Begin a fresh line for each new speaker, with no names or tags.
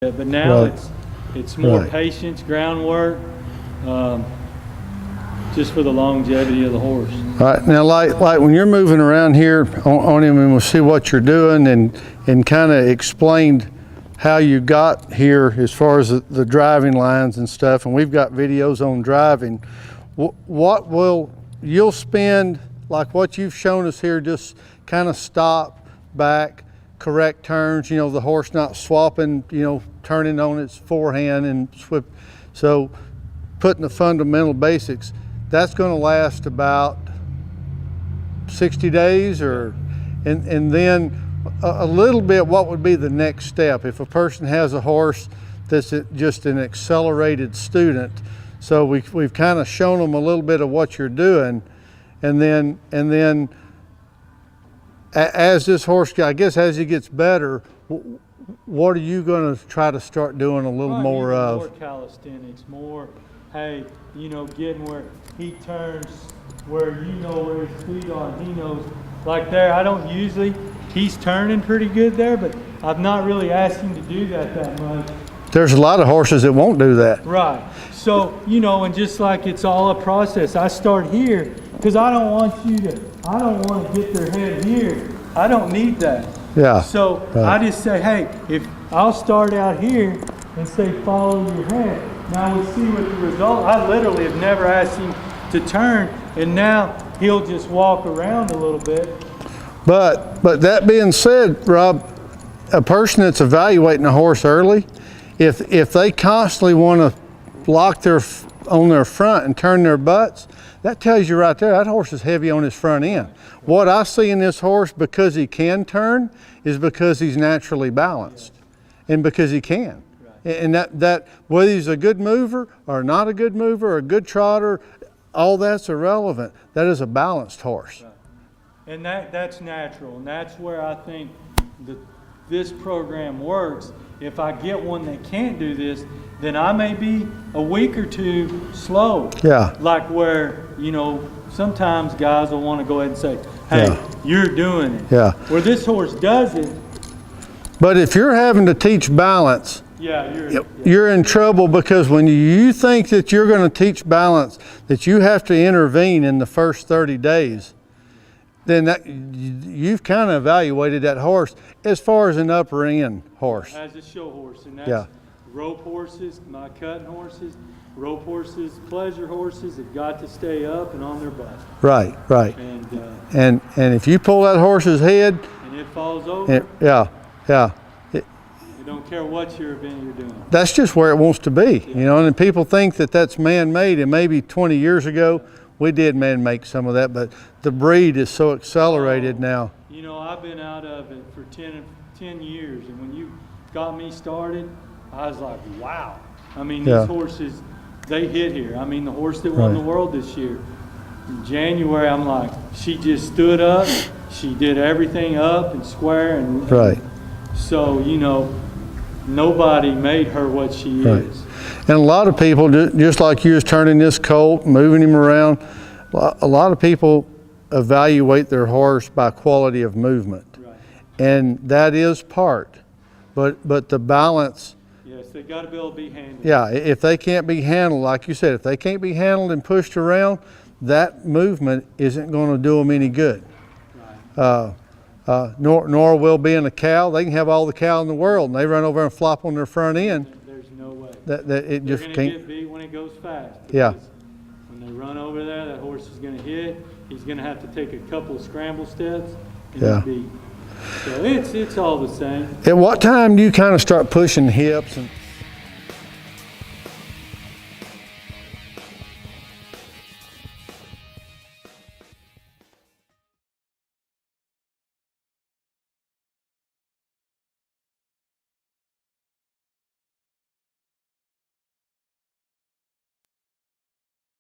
But now
Right.
it's more
Right.
patience, groundwork, just for the longevity of the horse.
All right, now like when you're moving around here on him, and we'll see what you're doing and kind of explained how you got here as far as the driving lines and stuff, and we've got videos on driving. What will you'll spend, like what you've shown us here, just kind of stop, back, correct turns, you know, the horse not swapping, you know, turning on its forehand and swip. So putting the fundamental basics, that's going to last about 60 days and then a little bit, what would be the next step if a person has a horse that's just an accelerated student? So we've kind of shown them a little bit of what you're doing, and then as this horse, I guess as he gets better, what are you going to try to start doing a little more of?
More calisthenics, more, hey, you know, getting where he turns, where you know where his feet are, and he knows. Like there, I don't usually, he's turning pretty good there, but I've not really asked him to do that much.
There's a lot of horses that won't do that.
Right. So, you know, and just like it's all a process, I start here because I don't want to get their head here. I don't need that.
Yeah.
So
right.
I just say, hey, if I'll start out here and say, follow your head. Now we'll see what the result. I literally have never asked him to turn, and now he'll just walk around a little bit.
But that being said, Rob, a person that's evaluating a horse early, if they constantly want to lock on their front and turn their butts, that tells you right there that horse is heavy on his front end. What I see in this horse, because he can turn, is because he's naturally balanced, and because he can. And that whether he's a good mover or not a good mover or a good trotter, all that's irrelevant. That is a balanced horse.
Right. And that's natural, and that's where I think this program works. If I get one that can't do this, then I may be a week or two slow.
Yeah.
Like where, you know, sometimes guys will want to go ahead and say, hey, you're doing it.
Yeah.
Where this horse does it.
But if you're having to teach balance, you're in trouble, because when you think that you're going to teach balance, that you have to intervene in the first 30 days, then you've kind of evaluated that horse as far as an upper end horse.
As a show horse, and that's rope horses, my cutting horses, rope horses, pleasure horses have got to stay up and on their butt.
Right, right.
And
if you pull that horse's head,
and it falls over, you don't care what you're doing.
That's just where it wants to be, you know. And people think that that's man-made, and maybe 20 years ago we did man-make some of that, but the breed is so accelerated now.
You know, I've been out of it for 10 years, and when you got me started, I was like, wow. I mean, these horses, they hit here. I mean, the horse that won the world this year, in January, I'm like, she just stood up, she did everything up and square, and so, you know, nobody made her what she is.
And a lot of people, just like you was turning this colt, moving him around, a lot of people evaluate their horse by quality of movement.
Right.
And that is part, but the balance.
Yes, they got to be able to be handled.
Yeah, if they can't be handled, like you said, if they can't be handled and pushed around, that movement isn't going to do them any good.
Right.
Nor will being a cow. They can have all the cow in the world, and they run over and flop on their front end.
There's no way.
That it just can't.
They're going to get beat when it goes fast.
Yeah.
When they run over there, that horse is going to hit. He's going to have to take a couple of scramble steps and get beat. So it's all the same.
At what time do you kind of start pushing hips and